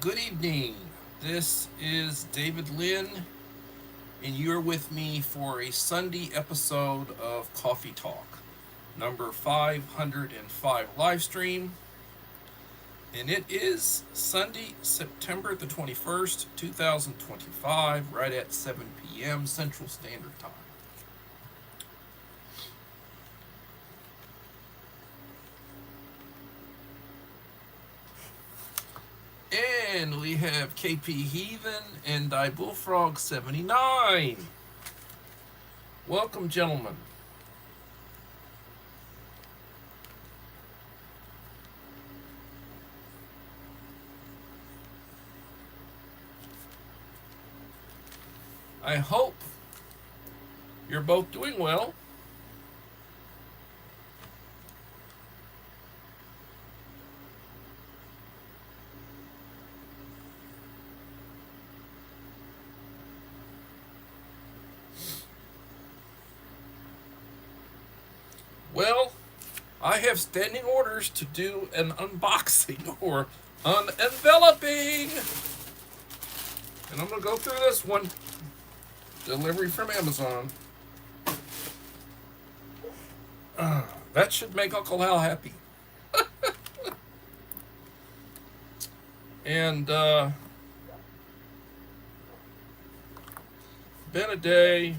Good evening. This is David Lynn, and you're with me for a Sunday episode of Coffee Talk, number 505 live stream. And it is Sunday, September the 21st, 2025, right at 7 p.m. Central Standard Time. And we have KP Heathen and Die Bullfrog 79. Welcome, gentlemen. I hope you're both doing well. Well, I have standing orders to do an unboxing or unenveloping. And I'm going to go through this one. Delivery from Amazon. That should make Uncle Hal happy. And been a day.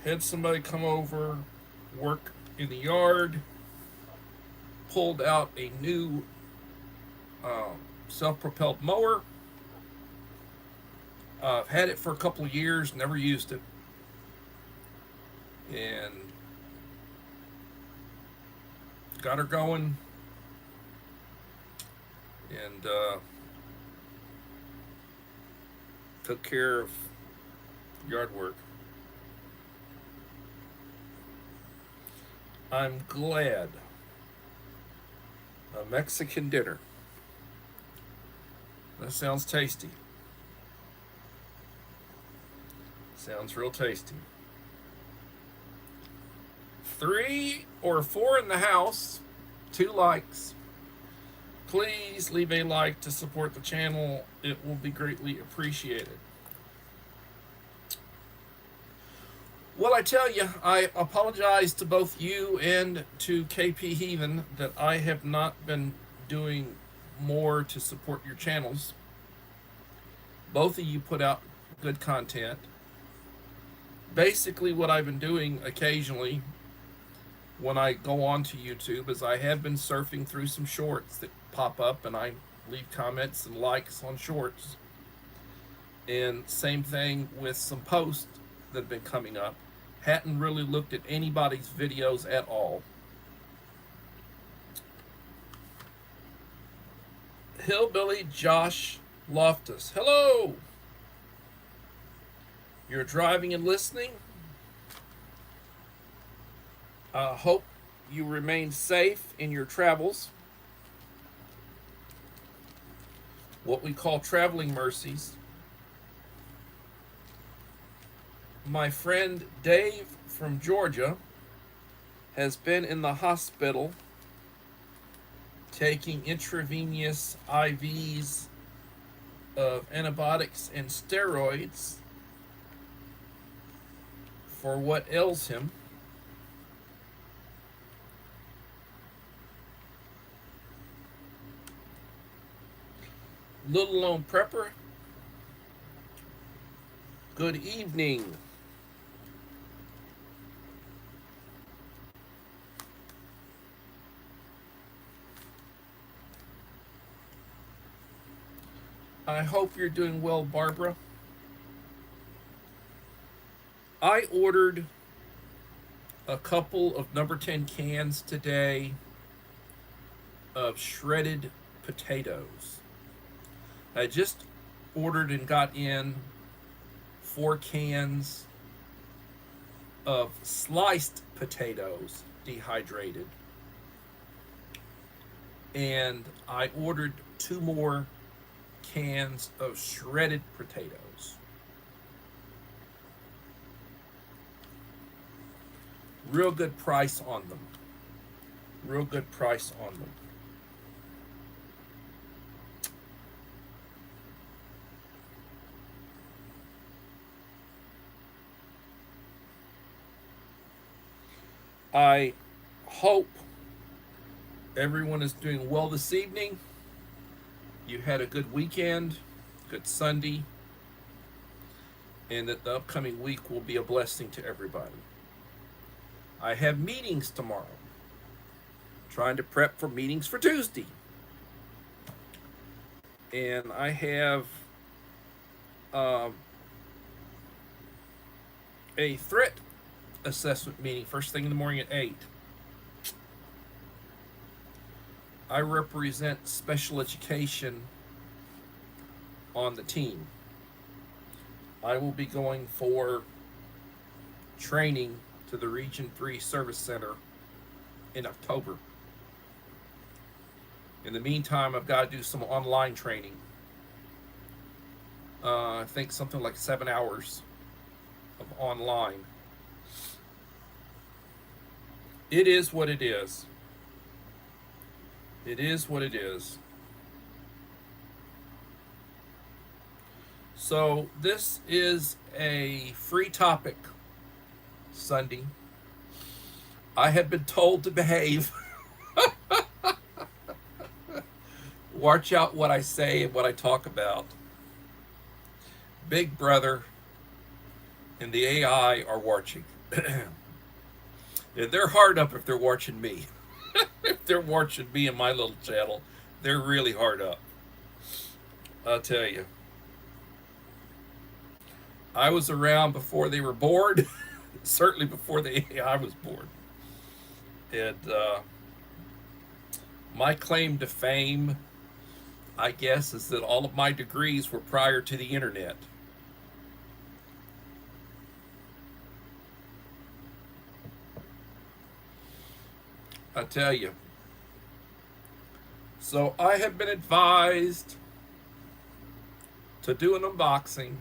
Had somebody come over, work in the yard. Pulled out a new self-propelled mower. I've had it for a couple of years, never used it. And got her going. And took care of yard work. I'm glad. A Mexican dinner. That sounds tasty. Sounds real tasty. 3 or 4 in the house. 2 likes. Please leave a like to support the channel. It will be greatly appreciated. Well, I tell you, I apologize to both you and to KP Heathen that I have not been doing more to support your channels. Both of you put out good content. Basically, what I've been doing occasionally when I go on to YouTube is I have been surfing through some shorts that pop up, and I leave comments and likes on shorts. And same thing with some posts that have been coming up. Hadn't really looked at anybody's videos at all. Hillbilly Josh Loftus. Hello! You're driving and listening. Hope you remain safe in your travels. What we call traveling mercies. My friend Dave from Georgia has been in the hospital taking intravenous IVs of antibiotics and steroids for what ails him. Little Lone Prepper, good evening. I hope you're doing well, Barbara. I ordered a couple of number 10 cans today of shredded potatoes. I just ordered and got in 4 cans of sliced potatoes, dehydrated. And I ordered 2 more cans of shredded potatoes. Real good price on them. Real good price on them. I hope everyone is doing well this evening. You had a good weekend, good Sunday, and that the upcoming week will be a blessing to everybody. I have meetings tomorrow. Trying to prep for meetings for Tuesday. And I have um, a threat assessment meeting first thing in the morning at 8. I represent special education on the team. I will be going for training to the Region 3 Service Center in October. In the meantime, I've got to do some online training. I think something like 7 hours of online. It is what it is. It is what it is. So this is a free topic Sunday. I have been told to behave. Watch out what I say and what I talk about. Big Brother and the AI are watching. They're hard up if they're watching me. If they're watching me and my little channel, they're really hard up. I'll tell you. I was around before they were born, certainly before the AI was born. And my claim to fame, I guess, is that all of my degrees were prior to the internet. I tell you. So I have been advised to do an unboxing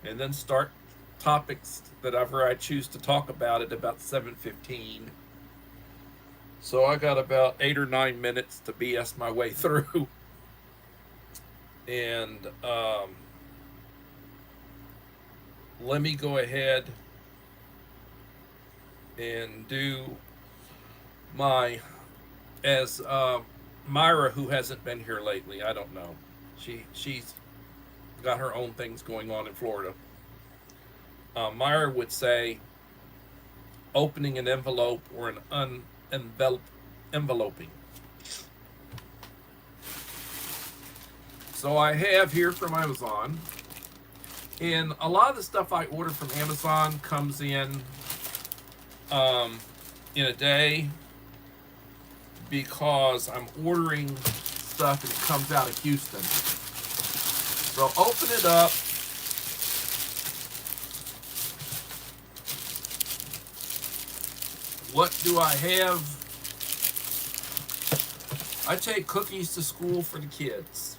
and then start topics that I choose to talk about at about 7:15. So I got about 8 or 9 minutes to BS my way through. And let me go ahead and do my, as Myra, who hasn't been here lately, I don't know. She's got her own things going on in Florida. Myra would say opening an envelope or an enveloping. So I have here from Amazon, and a lot of the stuff I order from Amazon comes in a day, because I'm ordering stuff and it comes out of Houston. So open it up. What do I have? I take cookies to school for the kids.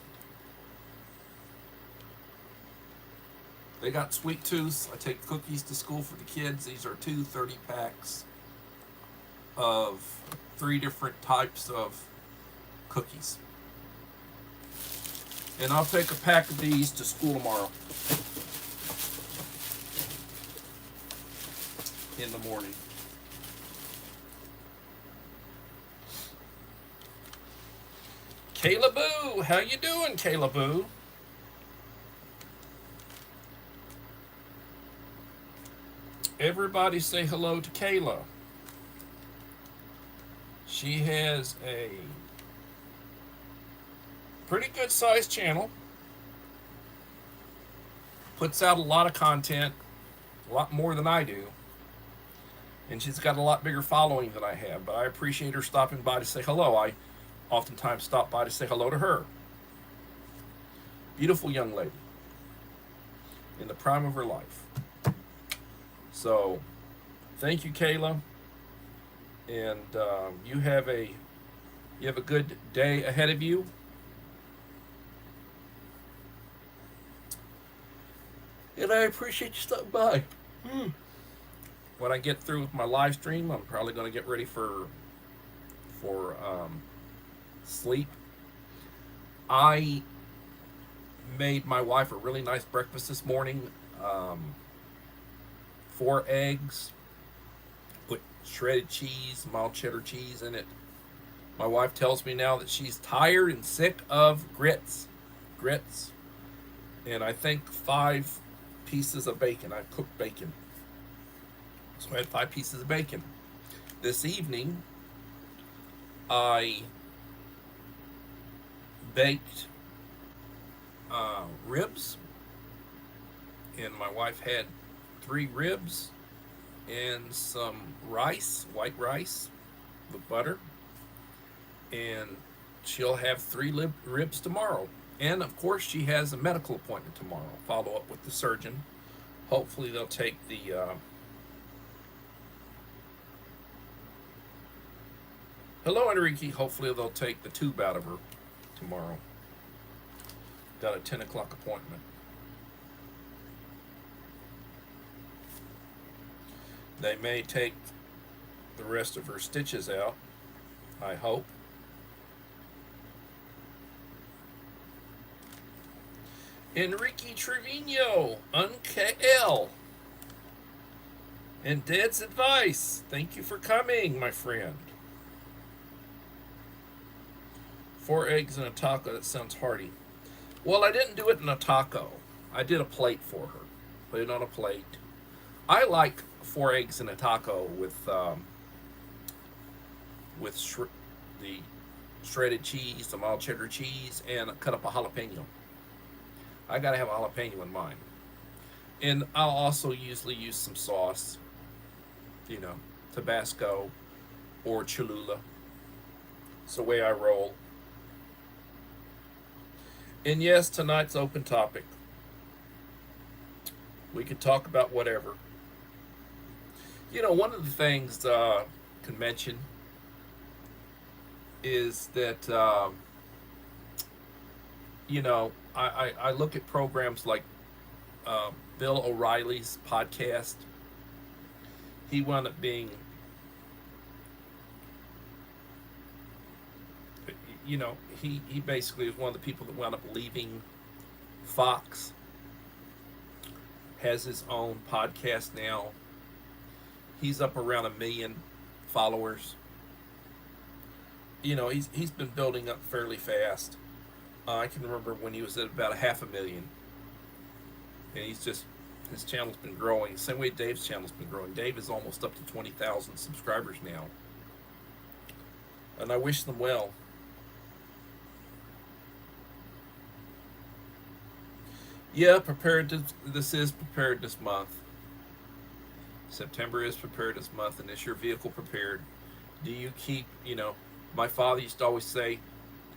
They got sweet tooths. I take cookies to school for the kids. These are 2 30-packs of 3 different types of cookies. And I'll take a pack of these to school tomorrow in the morning. Kayla Boo, how you doing, Kayla Boo? Everybody say hello to Kayla. She has a pretty good sized channel. Puts out a lot of content, a lot more than I do. And she's got a lot bigger following than I have, but I appreciate her stopping by to say hello. I oftentimes stop by to say hello to her. Beautiful young lady in the prime of her life. So, thank you, Kayla, and you have a good day ahead of you. And I appreciate you stopping by. When I get through with my live stream, I'm probably going to get ready for sleep. I made my wife a really nice breakfast this morning. 4 eggs, shredded cheese, mild cheddar cheese in it. My wife tells me now that she's tired and sick of grits. Grits. And I think 5 pieces of bacon. I cooked bacon. So I had 5 pieces of bacon. This evening, I baked ribs, and my wife had 3 ribs and some rice, white rice with butter, and she'll have 3 ribs tomorrow. And of course, she has a medical appointment tomorrow. Follow up with the surgeon. Hopefully, they'll take the hello, Enrique. Hopefully, they'll take the tube out of her tomorrow. Got a 10 o'clock appointment. They may take the rest of her stitches out, I hope. Enrique Trevino, UnKL. And Dad's advice. Thank you for coming, my friend. 4 eggs in a taco, that sounds hearty. Well, I didn't do it in a taco. I did a plate for her. Put it on a plate. I like 4 eggs in a taco with the shredded cheese, the mild cheddar cheese, and cut up a jalapeno. I gotta have a jalapeno in mine. And I'll also usually use some sauce, Tabasco or Cholula. It's the way I roll. And yes, tonight's open topic. We could talk about whatever. One of the things can mention is that, I look at programs like Bill O'Reilly's podcast. He wound up being, he basically is one of the people that wound up leaving Fox. Has his own podcast now. He's up around 1 million followers. He's been building up fairly fast. I can remember when he was at about 500,000, and his channel's been growing. Same way Dave's channel's been growing. Dave is almost up to 20,000 subscribers now, and I wish them well. Yeah, this is Preparedness Month. September is Preparedness Month, and is your vehicle prepared? Do you keep, my father used to always say,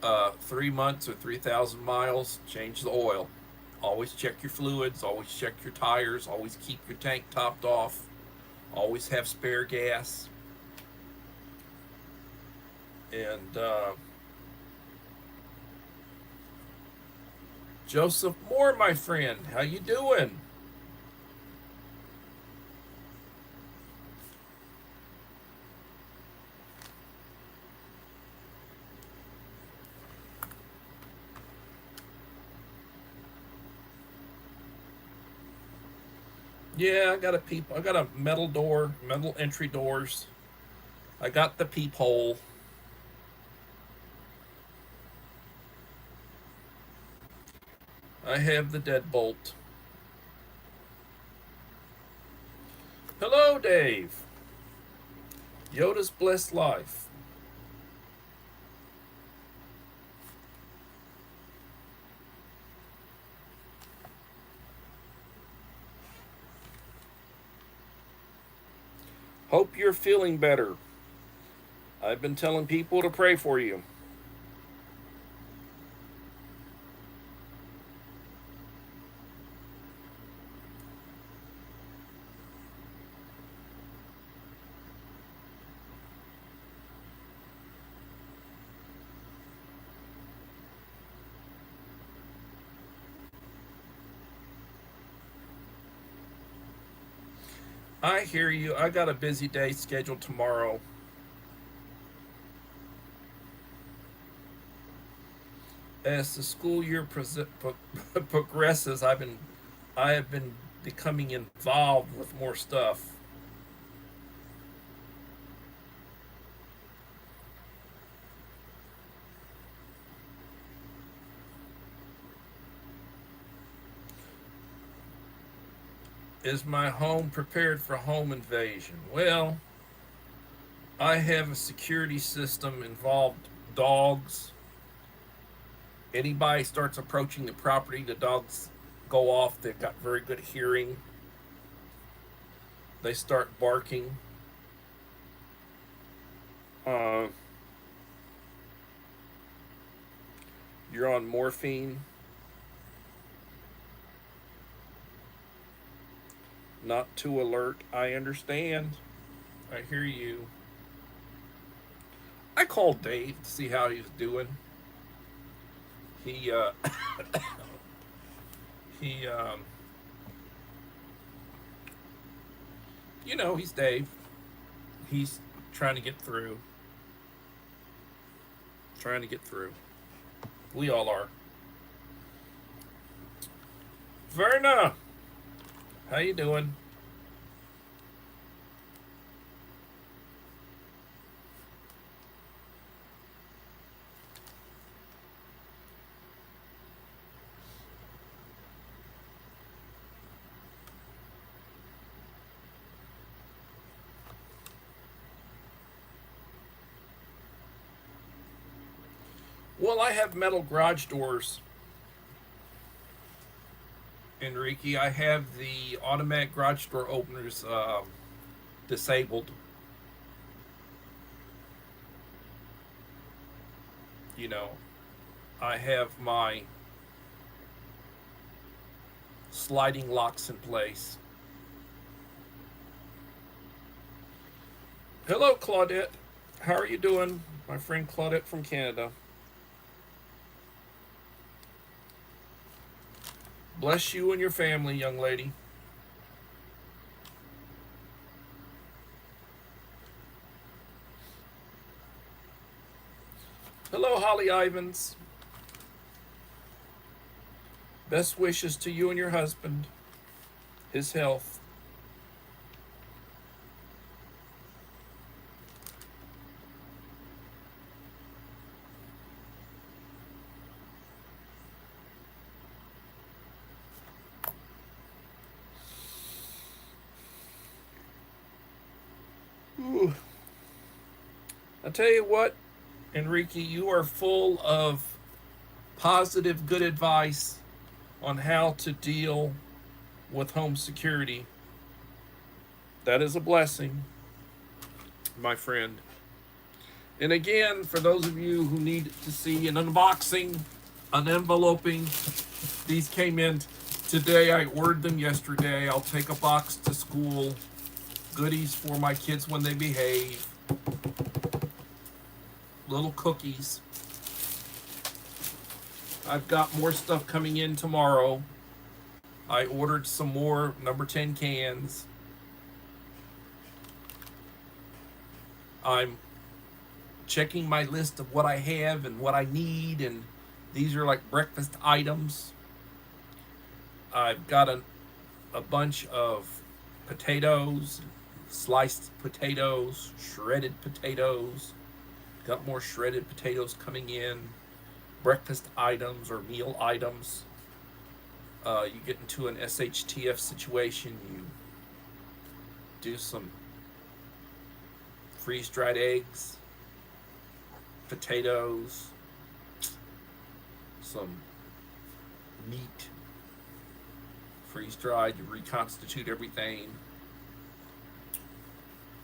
3 months or 3,000 miles, change the oil. Always check your fluids, always check your tires, always keep your tank topped off, always have spare gas. And Joseph Moore, my friend, how you doing? Yeah, I got a metal entry doors. I got the peephole. I have the deadbolt. Hello, Dave. Yoda's Blessed Life. Hope you're feeling better. I've been telling people to pray for you. I hear you. I got a busy day scheduled tomorrow. As the school year progresses, I have been becoming involved with more stuff. Is my home prepared for home invasion? Well, I have a security system involved dogs. Anybody starts approaching the property, the dogs go off. They've got very good hearing. They start barking. Uh, you're on morphine. Not too alert. I understand. I hear you. I called Dave to see how he's doing. He he he's Dave. He's trying to get through. Trying to get through. We all are. Verna, how you doing? Well, I have metal garage doors, Enrique. I have the automatic garage door openers disabled. You know, I have my sliding locks in place. Hello, Claudette. How are you doing? My friend Claudette from Canada. Bless you and your family, young lady. Hello, Holly Ivans. Best wishes to you and your husband, his health. Ooh. I tell you what, Enrique, you are full of positive, good advice on how to deal with home security. That is a blessing, my friend. And again, for those of you who need to see an unboxing, an enveloping, these came in today. I ordered them yesterday. I'll take a box to school. Goodies for my kids when they behave. Little cookies. I've got more stuff coming in tomorrow. I ordered some more number 10 cans. I'm checking my list of what I have and what I need, and these are like breakfast items. I've got a bunch of potatoes, sliced potatoes, shredded potatoes. Got more shredded potatoes coming in. Breakfast items or meal items. You get into an SHTF situation, you do some freeze-dried eggs, potatoes, some meat, freeze-dried, you reconstitute everything.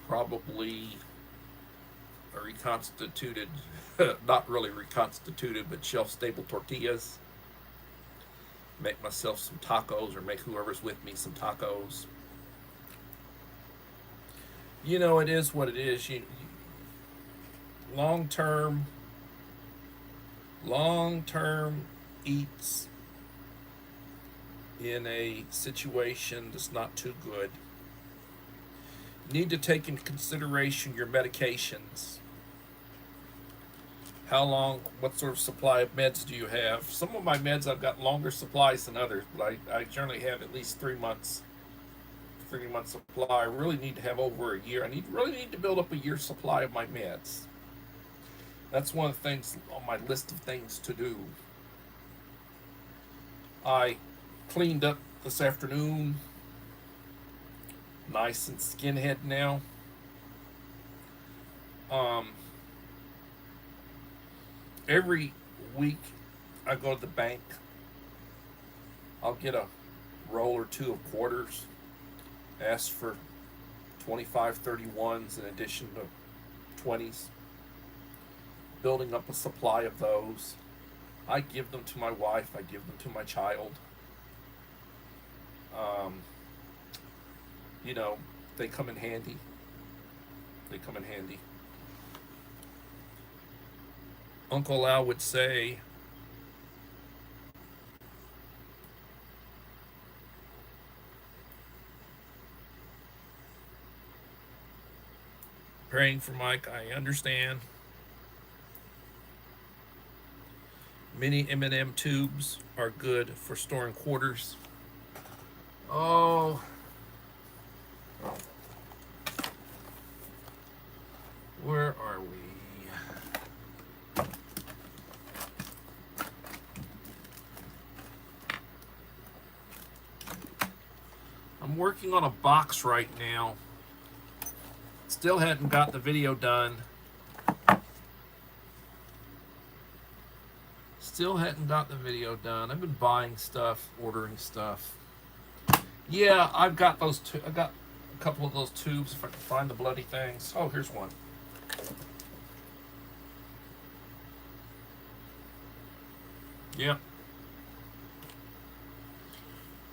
Probably a reconstituted, not really reconstituted, but shelf-stable tortillas. Make myself some tacos, or make whoever's with me some tacos. You know, it is what it is. Long term eats in a situation that's not too good. You need to take into consideration your medications. How long, what sort of supply of meds do you have? Some of my meds I've got longer supplies than others, but I generally have at least 3 months. 3 month supply. I really need to have over a year. Really need to build up a year's supply of my meds. That's one of the things on my list of things to do. I cleaned up this afternoon. nice and skinhead now. Um, every week I go to the bank. I'll get a roll or two of quarters, ask for 25, 31s in addition to 20s, building up a supply of those. I give them to my wife, I give them to my child. Um, you know, they come in handy. They come in handy. Uncle Al would say, praying for Mike, I understand. Mini M&M tubes are good for storing quarters. Oh, where are we? I'm working on a box right now. Still hadn't got the video done. Still hadn't got the video done. I've been buying stuff, ordering stuff. Yeah, I've got those two. I got a couple of those tubes if I can find the bloody things. Oh, here's one. Yep.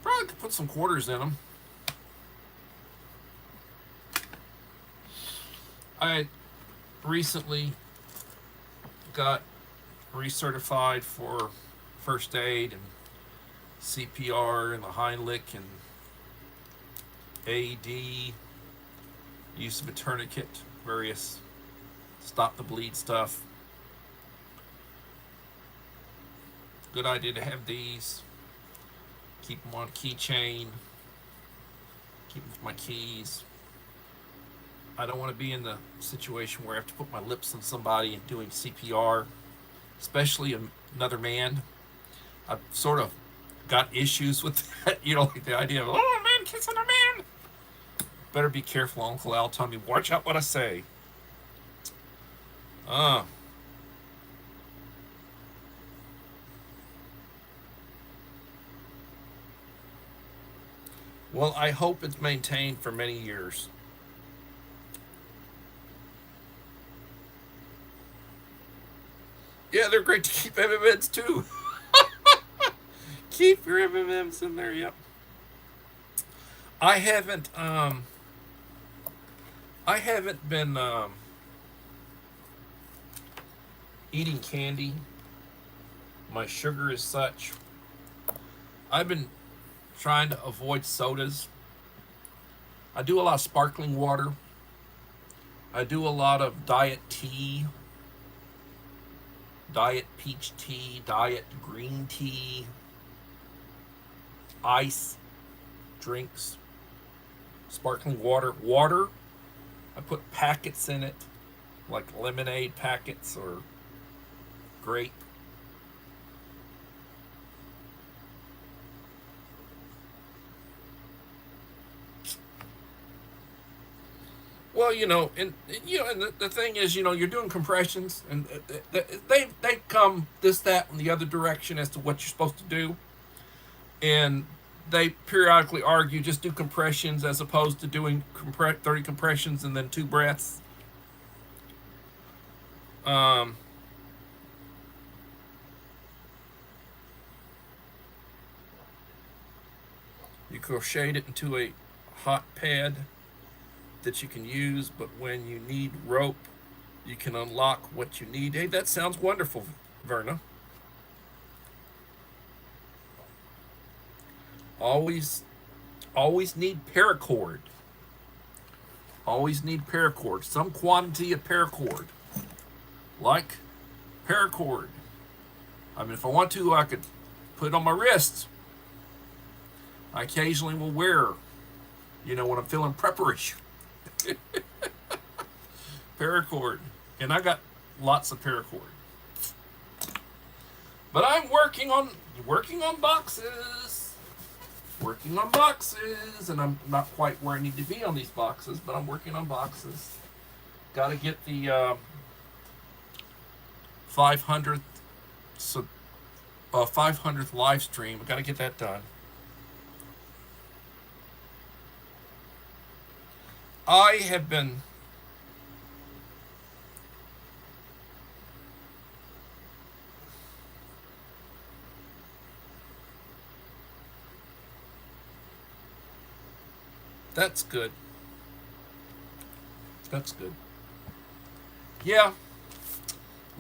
Probably could put some quarters in them. I recently got recertified for first aid and CPR and the Heimlich and AED, use of a tourniquet, various stop the bleed stuff. Good idea to have these. Keep them on a keychain. Keep them with my keys. I don't want to be in the situation where I have to put my lips on somebody and doing CPR, especially another man. I've sort of got issues with that, you know, like the idea of, oh, a man kissing a man. Better be careful, Uncle Al. Tell me, watch out what I say. Well, I hope it's maintained for many years. Yeah, they're great to keep M&Ms too. Keep your M&Ms in there. Yep. I haven't been eating candy. My sugar is such. I've been trying to avoid sodas. I do a lot of sparkling water. I do a lot of diet tea, diet peach tea, diet green tea, ice drinks, sparkling water. Water, I put packets in it, like lemonade packets or grape. Well, and the thing is, you're doing compressions, and they come this, that, and the other direction as to what you're supposed to do, and they periodically argue just do compressions as opposed to doing 30 compressions and then 2 breaths. You crocheted it into a hot pad that you can use, but when you need rope, you can unlock what you need. Hey, that sounds wonderful, Verna. Always need paracord. Always need paracord. Some quantity of paracord. Like paracord. I mean, if I want to, I could put it on my wrists. I occasionally will wear, when I'm feeling prepperish. Paracord. And I got lots of paracord. But I'm working on boxes. Working on boxes, and I'm not quite where I need to be on these boxes, but I'm working on boxes. Got to get the 500th 500th live stream. Got to get that done. I have been That's good. That's good. Yeah.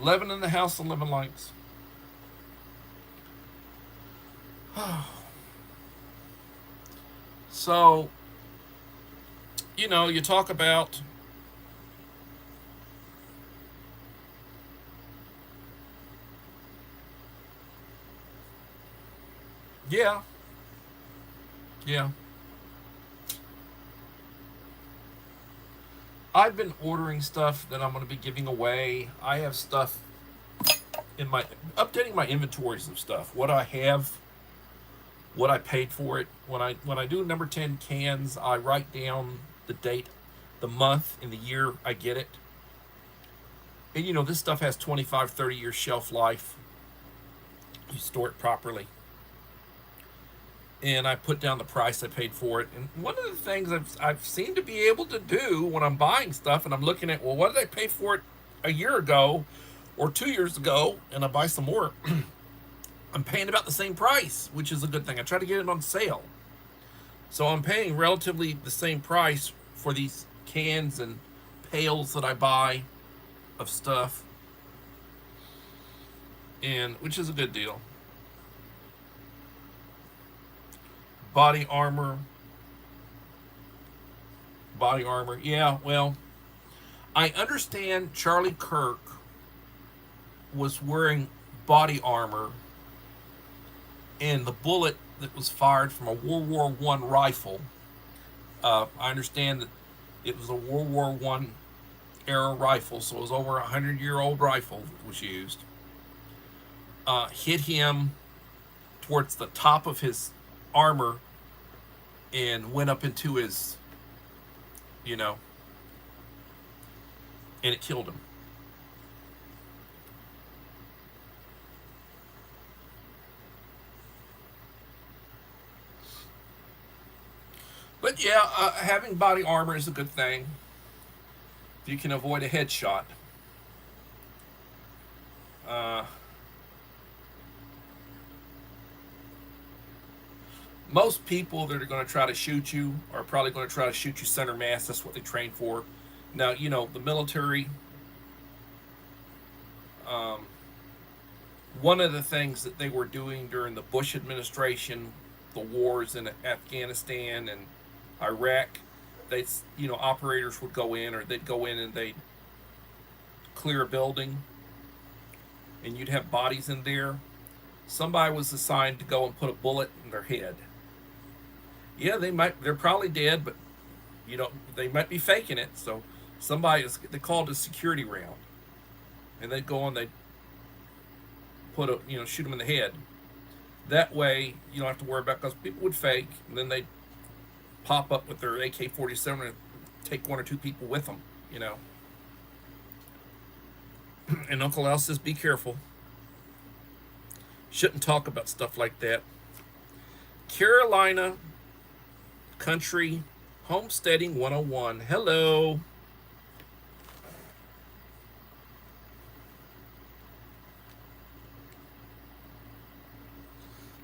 11 in the house, 11 likes. So, you talk about yeah. Yeah. I've been ordering stuff that I'm going to be giving away. I have stuff in my updating my inventories of stuff. What I have, what I paid for it. When I do number 10 cans, I write down the date, the month, and the year I get it. And this stuff has 25, 30 year shelf life. You store it properly. And I put down the price I paid for it. And one of the things I've seemed to be able to do when I'm buying stuff and I'm looking at, well, what did I pay for it a year ago or 2 years ago, and I buy some more, I'm paying about the same price, which is a good thing. I try to get it on sale. So I'm paying relatively the same price for these cans and pails that I buy of stuff, and which is a good deal. Body armor. Yeah, well, I understand Charlie Kirk was wearing body armor, and the bullet that was fired from a World War I rifle. I understand that it was a World War I era rifle, so it was over 100-year-old rifle that was used. Hit him towards the top of his armor and went up into his, and it killed him. But yeah, having body armor is a good thing if you can avoid a headshot. Most people that are going to try to shoot you are probably going to try to shoot you center mass. That's what they train for. Now, the military, one of the things that they were doing during the Bush administration, the wars in Afghanistan and Iraq, operators would go in, or they'd go in and they'd clear a building, and you'd have bodies in there. Somebody was assigned to go and put a bullet in their head. Yeah, they're probably dead, but they might be faking it. So they called a security round, and they'd go and they'd shoot them in the head. That way you don't have to worry about, because people would fake, and then they'd pop up with their AK-47 and take one or two people with them. And Uncle Al says, be careful. Shouldn't talk about stuff like that. Carolina Country Homesteading 101. Hello.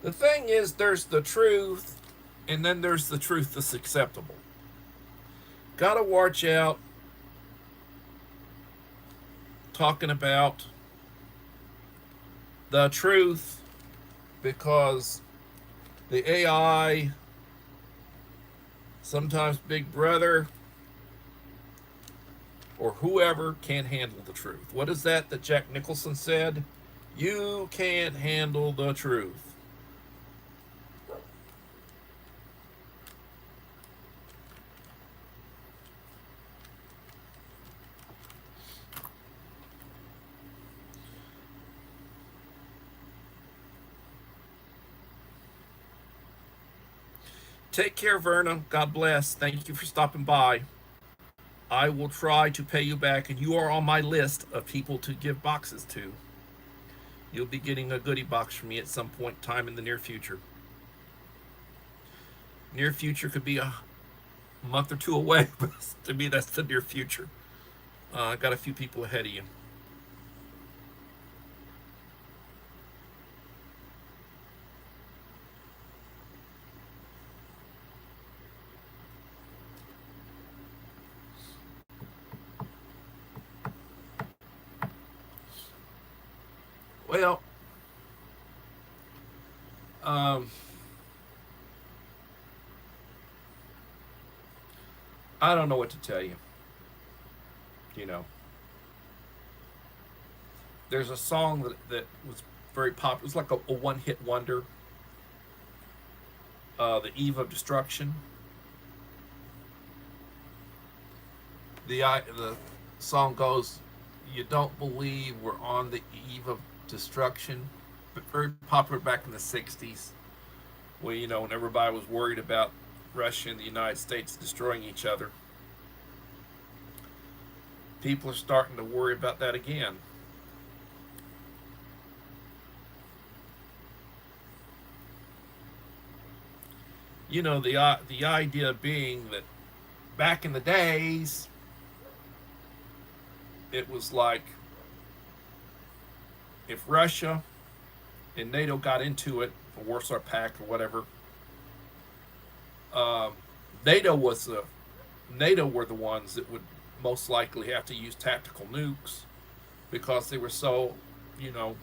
The thing is, there's the truth, and then there's the truth that's acceptable. Gotta watch out talking about the truth, because the AI, sometimes Big Brother, or whoever, can't handle the truth. What is that Jack Nicholson said? You can't handle the truth. Take care, Verna. God bless. Thank you for stopping by. I will try to pay you back, and you are on my list of people to give boxes to. You'll be getting a goodie box from me at some point in time in the near future. Near future could be a month or two away, but to me, that's the near future. I got a few people ahead of you. Well, um, I don't know what to tell you. You know, there's a song that was very popular. It was like a one-hit wonder. The Eve of Destruction. The song goes, "You don't believe we're on the eve of destruction," but very popular back in the '60s. Well, when everybody was worried about Russia and the United States destroying each other, people are starting to worry about that again. The idea being that back in the days, it was like if Russia and NATO got into it, the Warsaw Pact or whatever, um, NATO was the NATO were the ones that would most likely have to use tactical nukes because they were so, you know,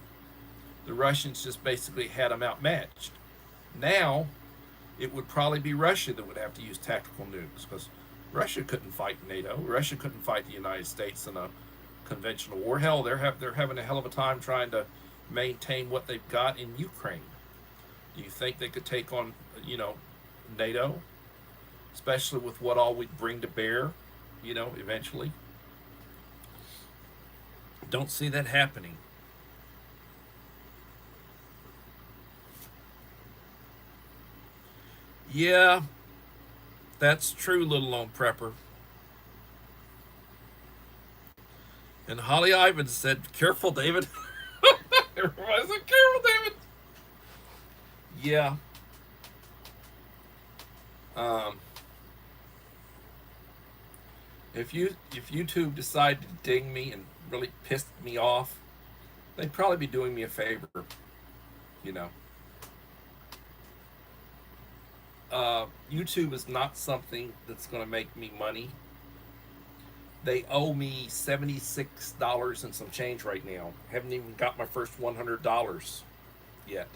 the Russians just basically had them outmatched. Now, it would probably be Russia that would have to use tactical nukes because Russia couldn't fight NATO. Russia couldn't fight the United States in a conventional war. Hell, they're having a hell of a time trying to maintain what they've got in Ukraine. Do you think they could take on, NATO, especially with what all we'd bring to bear, eventually? Don't see that happening. Yeah, that's true, little lone prepper. And Holly Ivins said, "Careful, David." Everybody said, "Careful, David." Yeah. Um, if YouTube decided to ding me and really pissed me off, they'd probably be doing me a favor. You know, YouTube is not something that's going to make me money. They owe me $76 and some change right now. Haven't even got my first $100 yet.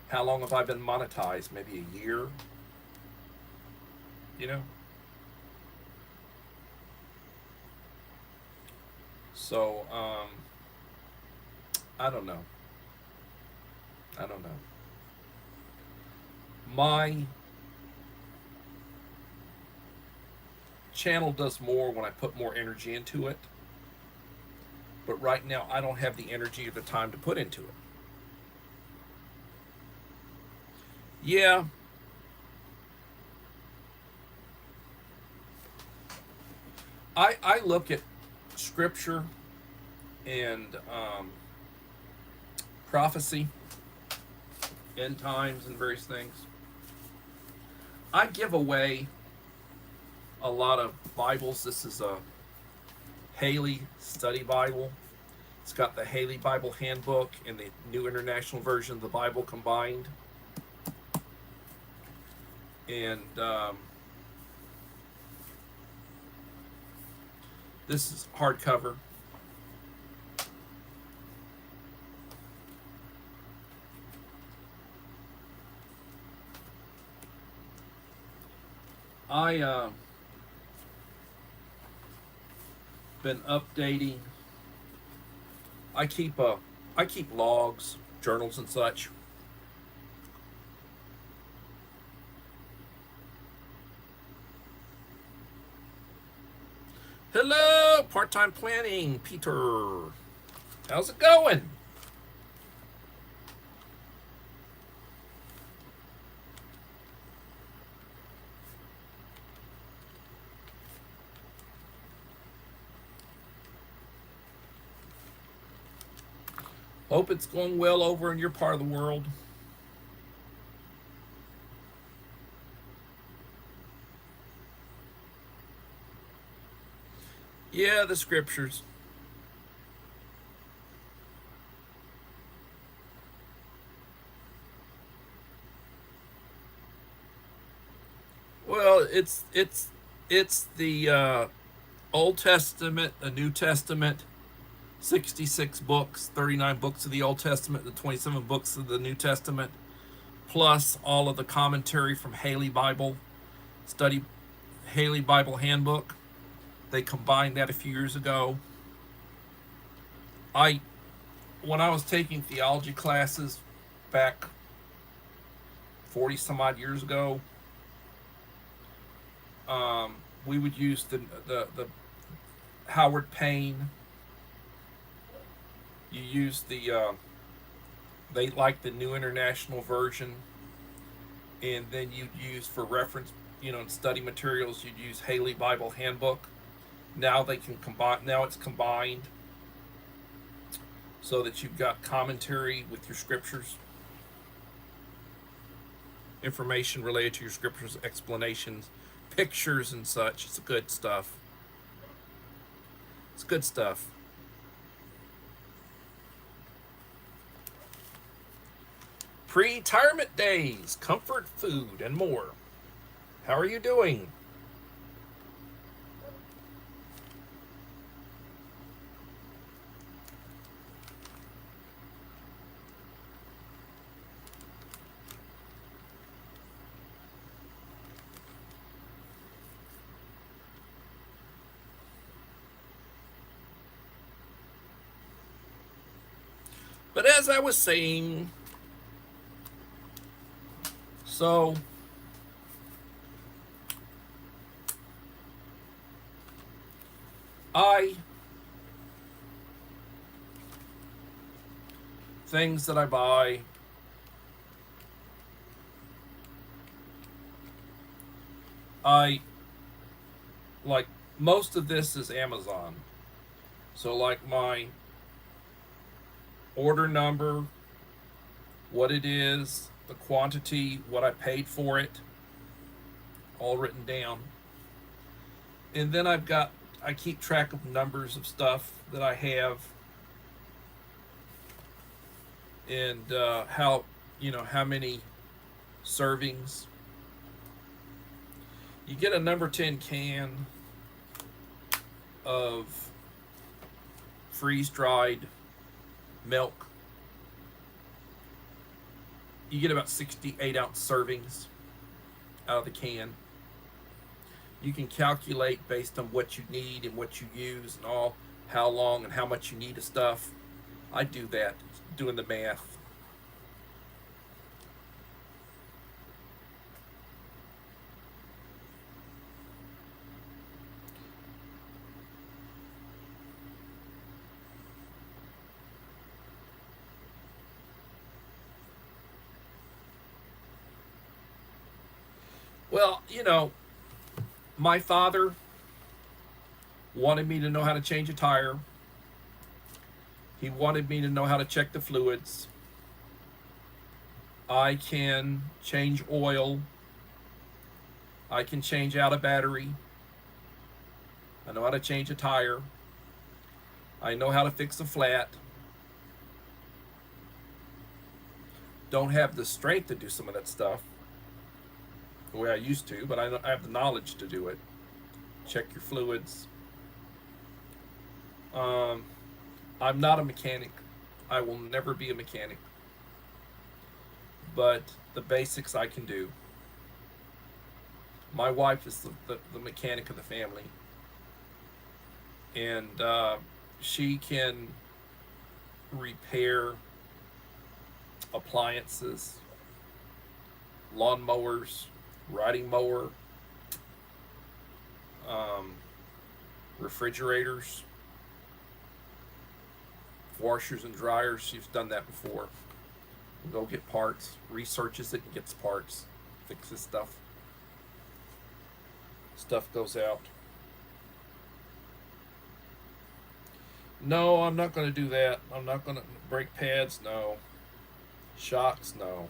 How long have I been monetized? Maybe a year. You know. So I don't know. I don't know. My channel does more when I put more energy into it. But right now, I don't have the energy or the time to put into it. Yeah, I look at scripture and prophecy, end times, and various things. I give away a lot of Bibles. This is a Haley Study Bible. It's got the Haley Bible Handbook and the New International Version of the Bible combined. And this is hardcover. I been updating. I keep logs, journals, and such. Hello, part-time planning, Peter. How's it going? Hope it's going well over in your part of the world. Yeah, the scriptures. Well, it's the Old Testament, the New Testament, 66 books, 39 books of the Old Testament, the 27 books of the New Testament, plus all of the commentary from Haley Bible, study Haley Bible Handbook. They combined that a few years ago. I When I was taking theology classes back 40 some odd years ago, we would use the Howard Payne. You use they like the New International Version, and then you'd use for reference, study materials, you'd use Haley Bible Handbook. Now they can combine. Now it's combined, so that you've got commentary with your scriptures, information related to your scriptures, explanations, pictures, and such. It's good stuff. It's good stuff. Pre-retirement days, comfort food, and more. How are you doing? But as I was saying, so I things that I buy, I like most of this is Amazon. So like my order number, what it is, the quantity, what I paid for it, all written down. And then I keep track of numbers of stuff that I have, and how many servings. You get a number 10 can of freeze dried milk. You get about 68-ounce servings out of the can. You can calculate based on what you need and what you use and all, how long and how much you need of stuff. I do that, doing the math. Well, my father wanted me to know how to change a tire. He wanted me to know how to check the fluids. I can change oil. I can change out a battery. I know how to change a tire. I know how to fix a flat. Don't have the strength to do some of that stuff the way I used to, but I have the knowledge to do it. Check your fluids. I'm not a mechanic. I will never be a mechanic. But the basics I can do. My wife is the mechanic of the family. And she can repair appliances, lawnmowers, riding mower, refrigerators, washers and dryers. She's done that before. Go get parts, researches it and gets parts, fixes stuff. Stuff goes out. No, I'm not going to do that. I'm not going to brake pads. No. Shocks. No.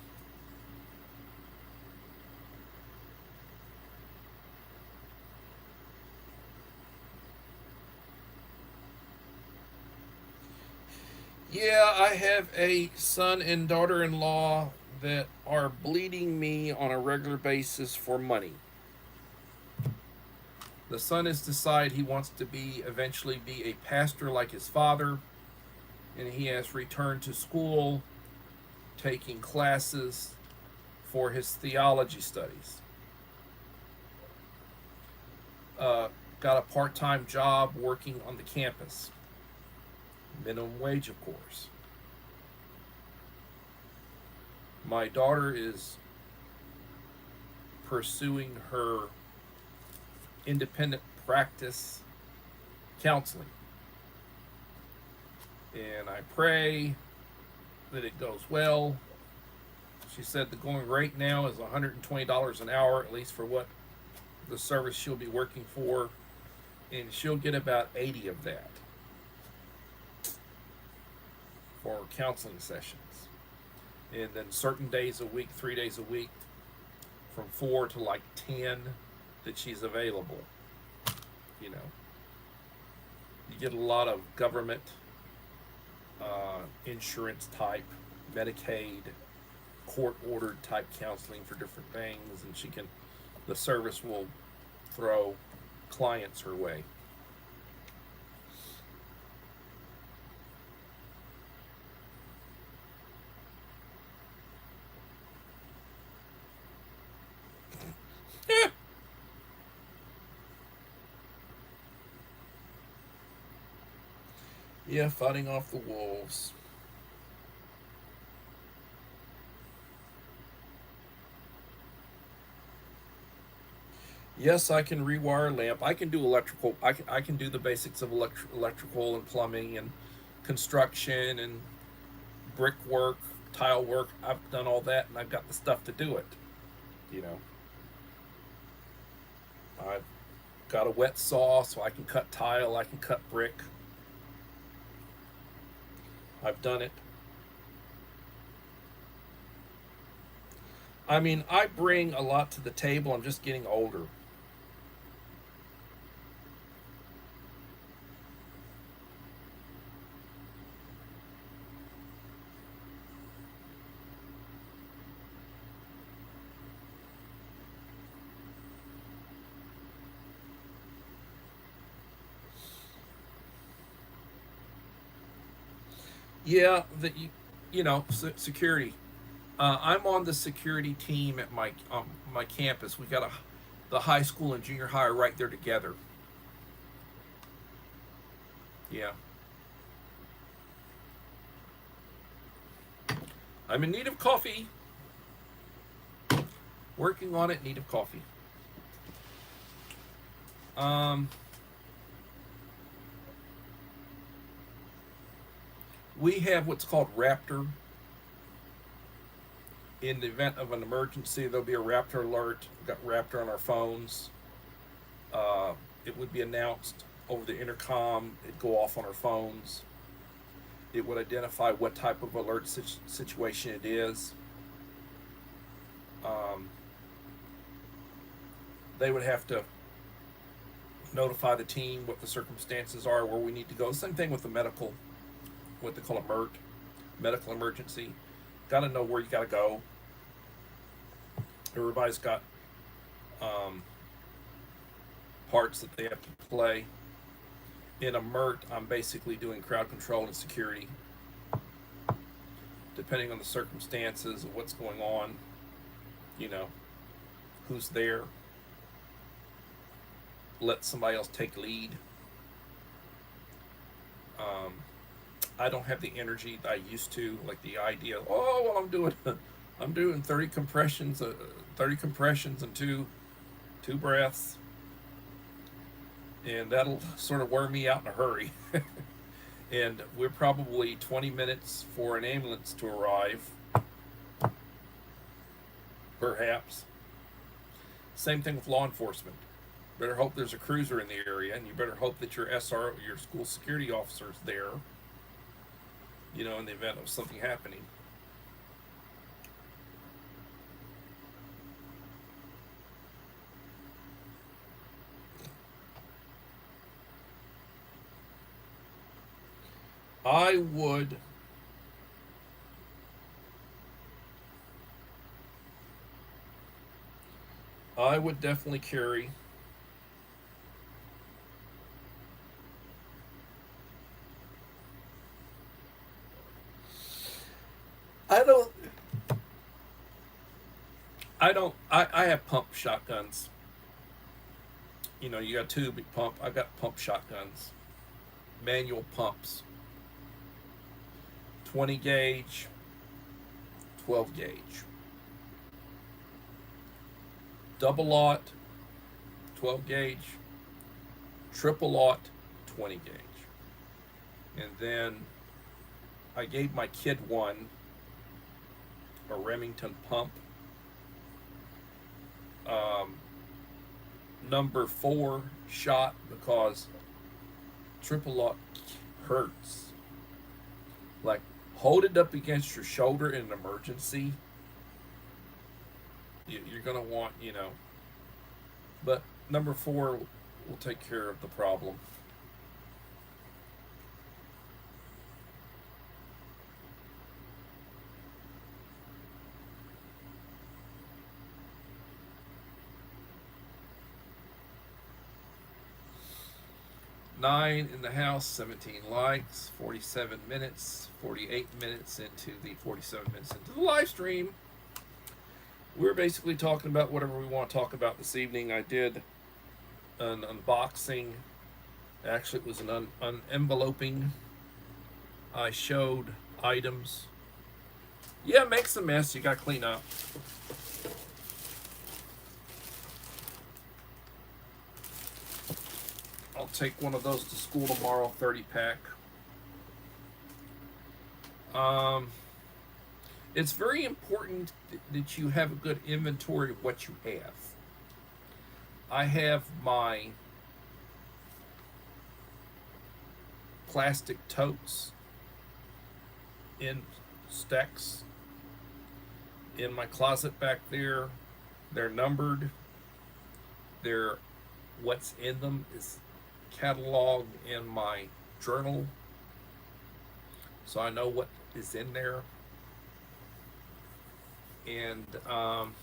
Yeah, I have a son and daughter-in-law that are bleeding me on a regular basis for money. The son has decided he wants to be eventually be a pastor like his father, and he has returned to school taking classes for his theology studies. Uh, got a part-time job working on the campus, minimum wage, of course. My daughter is pursuing her independent practice counseling, and I pray that it goes well. She said the going rate now is $120 an hour, at least for what the service she'll be working for, and she'll get about 80 of that for counseling sessions. And then certain days a week, 3 days a week, from 4 to like 10 that she's available. You know, you get a lot of government insurance type, Medicaid, court ordered type counseling for different things, and the service will throw clients her way. Yeah, fighting off the wolves. Yes, I can rewire a lamp. I can do electrical. I can do the basics of electrical and plumbing and construction and brickwork, tile work. I've done all that, and I've got the stuff to do it. You know, I've got a wet saw, so I can cut tile. I can cut brick. I've done it. I mean, I bring a lot to the table. I'm just getting older. Yeah, security. I'm on the security team at my campus. We got the high school and junior high are right there together. Yeah, I'm in need of coffee. Working on it. Need of coffee. Um, we have what's called Raptor. In the event of an emergency, there'll be a Raptor alert. We've got Raptor on our phones. Uh, it would be announced over the intercom. It'd go off on our phones. It would identify what type of alert situation it is. Um, they would have to notify the team what the circumstances are, where we need to go. Same thing with the medical, what they call a MERT, medical emergency. Got to know where you got to go. Everybody's got um, parts that they have to play. In a MERT, I'm basically doing crowd control and security, depending on the circumstances of what's going on. You know, who's there. Let somebody else take lead. Um, I don't have the energy that I used to. Like the idea, oh well, I'm doing 30 compressions and two breaths, and that'll sort of wear me out in a hurry. And we're probably 20 minutes for an ambulance to arrive, perhaps. Same thing with law enforcement. Better hope there's a cruiser in the area, and you better hope that your SR, your school security officer's there. You know, in the event of something happening. I would I would definitely carry I don't I have pump shotguns. You know, you got two big pump. I've got pump shotguns. Manual pumps. 20 gauge, 12 gauge. Double lot, 12 gauge. Triple lot, 20 gauge. And then I gave my kid one, a Remington pump. Um, number 4 shot because triple lock hurts. Like, hold it up against your shoulder in an emergency. You're going to want, you know. But number 4 will take care of the problem. Nine in the house, 17 likes, 47 minutes, 48 minutes into the 47 minutes into the live stream. We're basically talking about whatever we want to talk about this evening. I did an unboxing. Actually, it was an enveloping. I showed items. Yeah, it makes a mess. You got to clean up. I'll take one of those to school tomorrow, 30 pack. It's very important that you have a good inventory of what you have. I have my plastic totes in stacks in my closet back there. They're numbered. They're what's in them is cataloged in my journal, so I know what is in there. And I'm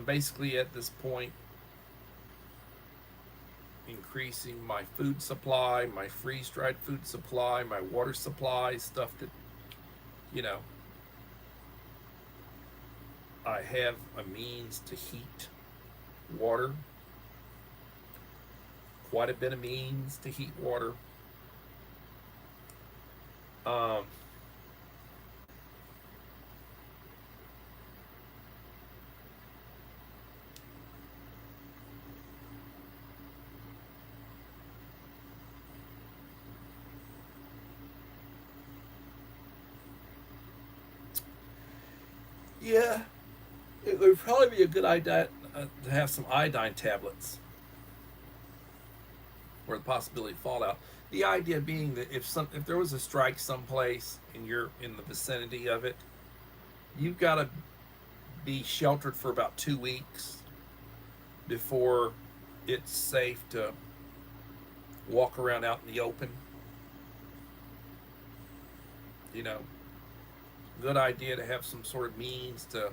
basically at this point increasing my food supply, my freeze-dried food supply, my water supply, stuff that, you know, I have a means to heat water, quite a bit of means to heat water. Yeah, it would probably be a good idea to have some iodine tablets or the possibility of fallout. The idea being that if there was a strike someplace and you're in the vicinity of it, you've got to be sheltered for about 2 weeks before it's safe to walk around out in the open. You know, good idea to have some sort of means to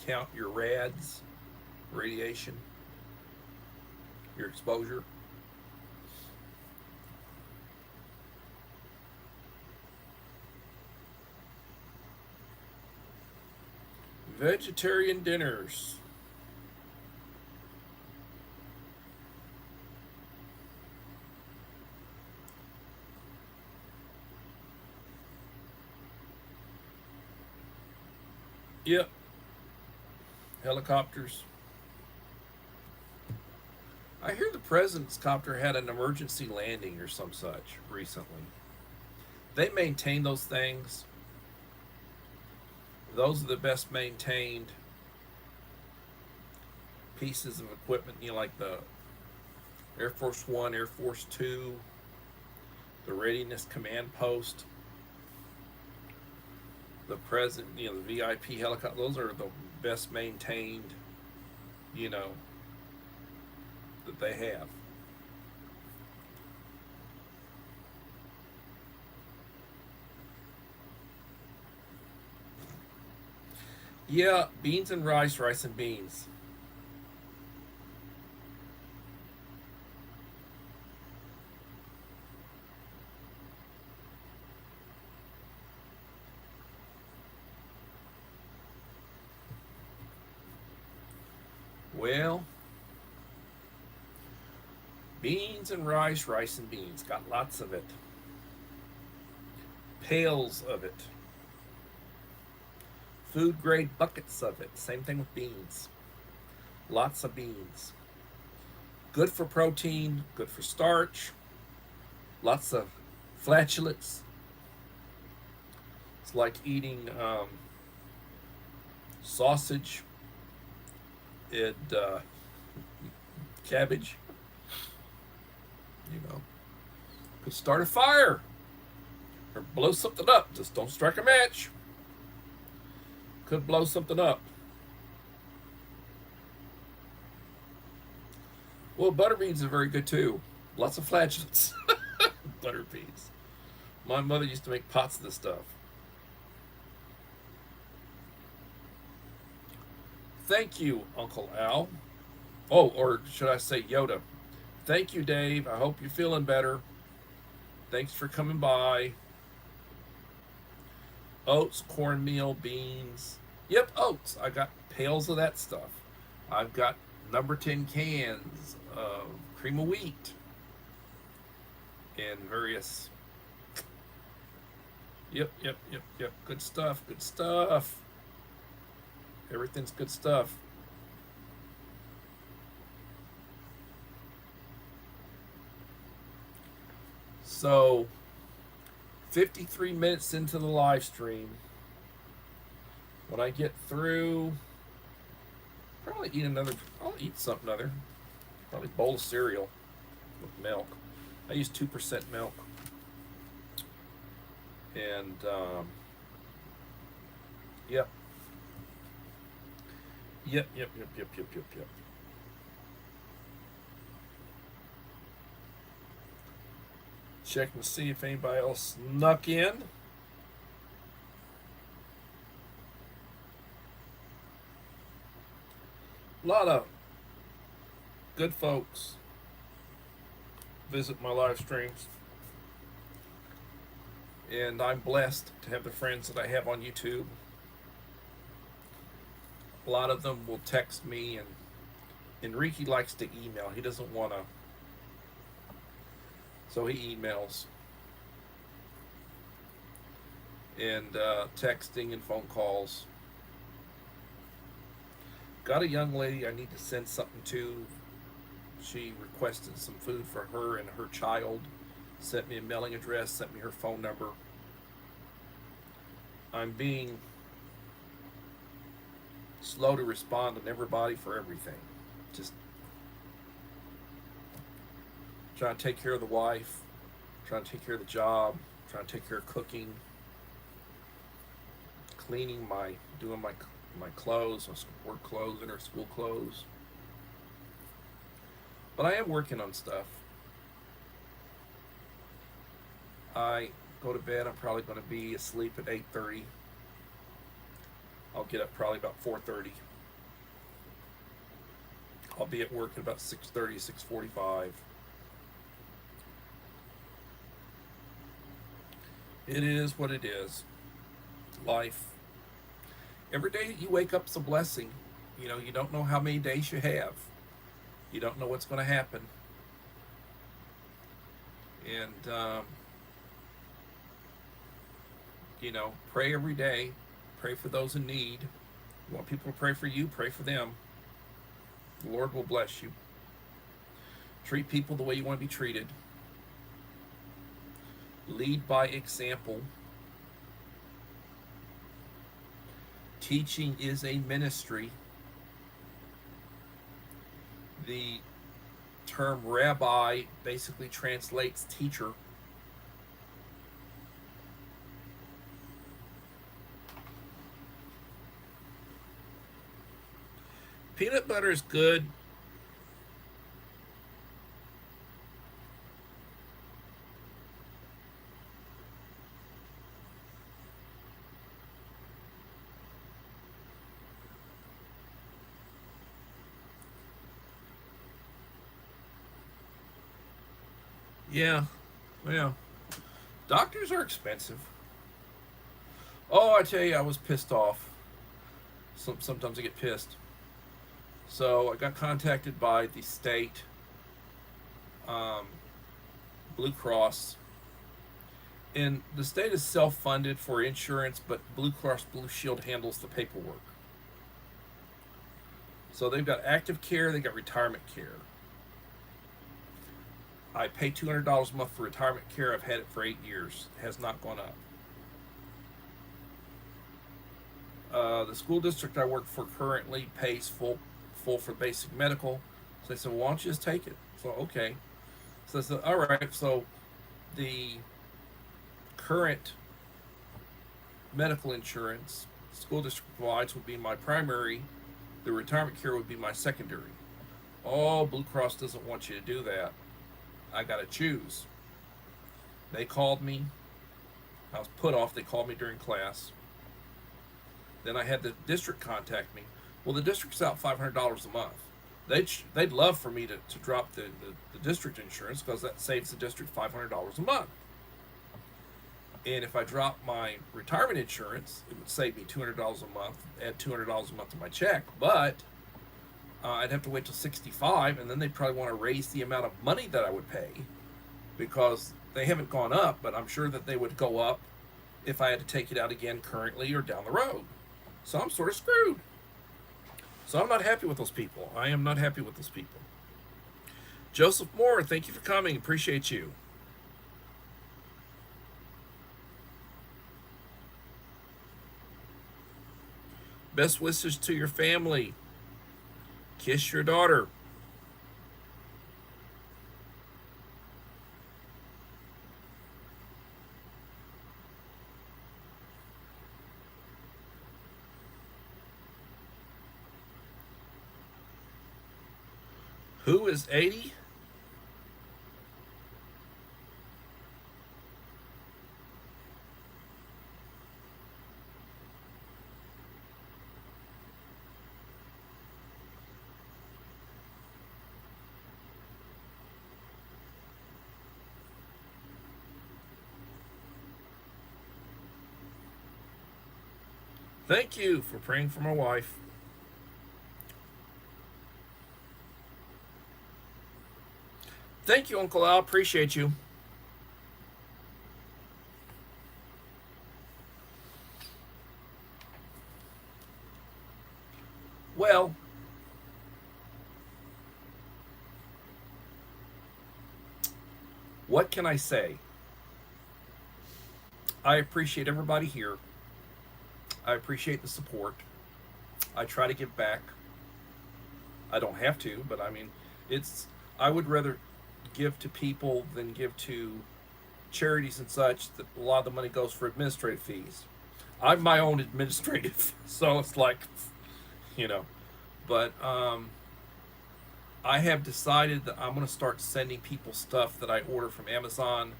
count your rads, radiation, your exposure. Vegetarian dinners. Yep. Helicopters. I hear the president's copter had an emergency landing or some such recently. They maintain those things. Those are the best maintained pieces of equipment, like the Air Force One, Air Force Two, the Readiness Command Post, the President, the VIP helicopter. Those are the best maintained, you know, that they have. Yeah, beans and rice, rice and beans. Well, beans and rice, rice and beans. Got lots of it. Pails of it. Food grade buckets of it. Same thing with beans. Lots of beans. Good for protein, good for starch. Lots of flatulates. It's like eating sausage and cabbage. Could start a fire or blow something up. Just don't strike a match. Could blow something up. Well, butter beans are very good too. Lots of flatulence. Butter beans. My mother used to make pots of this stuff. Thank you, Uncle Al. Oh, or should I say Yoda? Thank you, Dave. I hope you're feeling better. Thanks for coming by. Oats, cornmeal, beans. Yep, oats. I got pails of that stuff. I've got number 10 cans of cream of wheat and various. Yep. Good stuff. Good stuff. Everything's good stuff. So, 53 minutes into the live stream. When I get through, I'll eat something other. Probably a bowl of cereal with milk. I use 2% milk. And, yep. Yep. Checking to see if anybody else snuck in. A lot of good folks visit my live streams. And I'm blessed to have the friends that I have on YouTube. A lot of them will text me, and Enrique likes to email. He doesn't want to, so he emails. And texting and phone calls. Got a young lady I need to send something to. She requested some food for her and her child. Sent me a mailing address, sent me her phone number. I'm being slow to respond to everybody for everything. Just trying to take care of the wife, trying to take care of the job, trying to take care of cooking, cleaning doing my clothes, my work clothes and her school clothes. But I am working on stuff. I go to bed. I'm probably going to be asleep at 8:30. I'll get up probably about 4:30. I'll be at work at about 6:30, 6:45. It is what it is. Life. Every day you wake up is a blessing. You don't know how many days you have. You don't know what's going to happen. And, pray every day. Pray for those in need. You want people to pray for you, pray for them. The Lord will bless you. Treat people the way you want to be treated. Lead by example. Teaching is a ministry. The term rabbi basically translates teacher. Peanut butter is good. Yeah, yeah. Doctors are expensive. Oh, I tell you, I was pissed off. Sometimes I get pissed. So I got contacted by the state um, Blue Cross, and the state is self-funded for insurance, but Blue Cross Blue Shield handles the paperwork. So they've got active care, they've got retirement care. I pay $200 a month for retirement care. I've had it for 8 years. It has not gone up. The school district I work for currently pays full for basic medical. So they said, well, why don't you just take it? So okay. So I said, all right. So the current medical insurance school district provides would be my primary. The retirement care would be my secondary. Oh, Blue Cross doesn't want you to do that. I got to choose. They called me. I was put off. They called me during class. Then I had the district contact me. Well, the district's out $500 a month. They'd love for me to drop the district insurance because that saves the district $500 a month. And if I drop my retirement insurance, it would save me $200 a month, add $200 a month to my check. But I'd have to wait till 65, and then they'd probably want to raise the amount of money that I would pay because they haven't gone up, but I'm sure that they would go up if I had to take it out again currently or down the road. So I'm sort of screwed. So I'm not happy with those people. I am not happy with those people. Joseph Moore, thank you for coming. Appreciate you. Best wishes to your family. Kiss your daughter. Who is 80? Thank you for praying for my wife. Thank you, Uncle Al. Appreciate you. Well, what can I say? I appreciate everybody here. I appreciate the support. I try to give back. I don't have to, but I mean, it's. I would rather give to people than give to charities and such. That a lot of the money goes for administrative fees. I'm my own administrative, so it's like, you know. But I have decided that I'm going to start sending people stuff that I order from Amazon,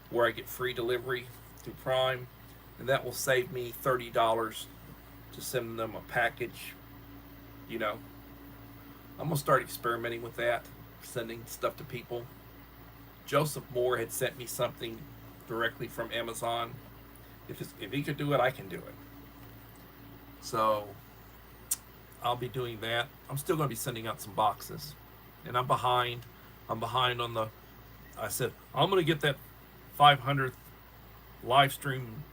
where I get free delivery through Prime, and that will save me $30 to send them a package. You know, I'm gonna start experimenting with that, sending stuff to people. Joseph Moore had sent me something directly from Amazon. If he could do it, I can do it. So I'll be doing that. I'm still going to be sending out some boxes, and I'm behind. I'm behind on the. I said I'm going to get that 500th live stream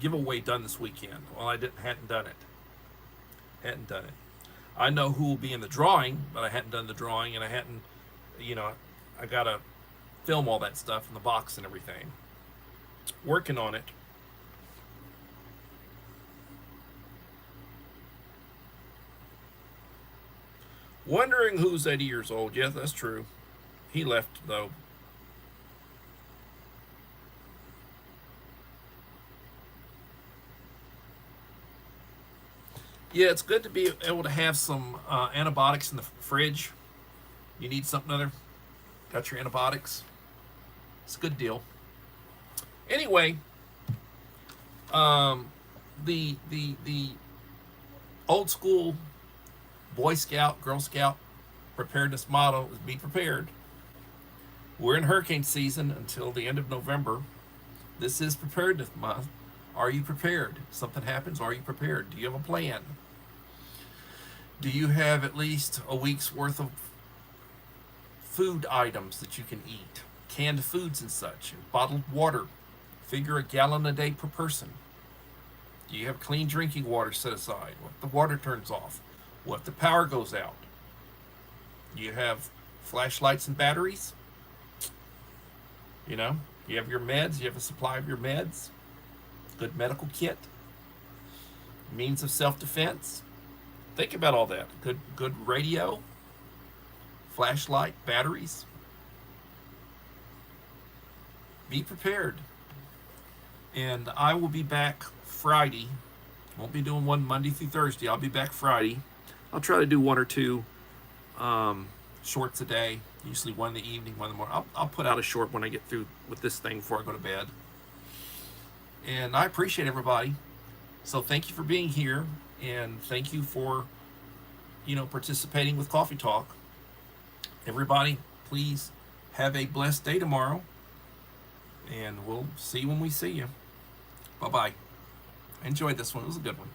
giveaway done this weekend. Well, hadn't done it. Hadn't done it. I know who will be in the drawing, but I hadn't done the drawing, and I hadn't. You know, I gotta film all that stuff in the box and everything. Working on it. Wondering who's 80 years old. Yeah, that's true. He left, though. Yeah, it's good to be able to have some antibiotics in the fridge. You need something other. Got your antibiotics. It's a good deal. Anyway, um, the old school Boy Scout, Girl Scout preparedness motto is be prepared. We're in hurricane season until the end of November. This is preparedness month. Are you prepared? If something happens, are you prepared? Do you have a plan? Do you have at least a week's worth of food items that you can eat? Canned foods and such. Bottled water. Figure a gallon a day per person. Do you have clean drinking water set aside? What if the water turns off? What if the power goes out? Do you have flashlights and batteries? You know, you have your meds, you have a supply of your meds, good medical kit, means of self-defense. Think about all that. Good radio, flashlight, batteries. Be prepared. And I will be back Friday. Won't be doing one Monday through Thursday. I'll be back Friday. I'll try to do one or two shorts a day. Usually one in the evening, one in the morning. I'll put out a short when I get through with this thing before I go to bed. And I appreciate everybody. So thank you for being here, and thank you for participating with Coffee Talk. Everybody, please have a blessed day tomorrow, and we'll see you when we see you. Bye bye. I enjoyed this one. It was a good one.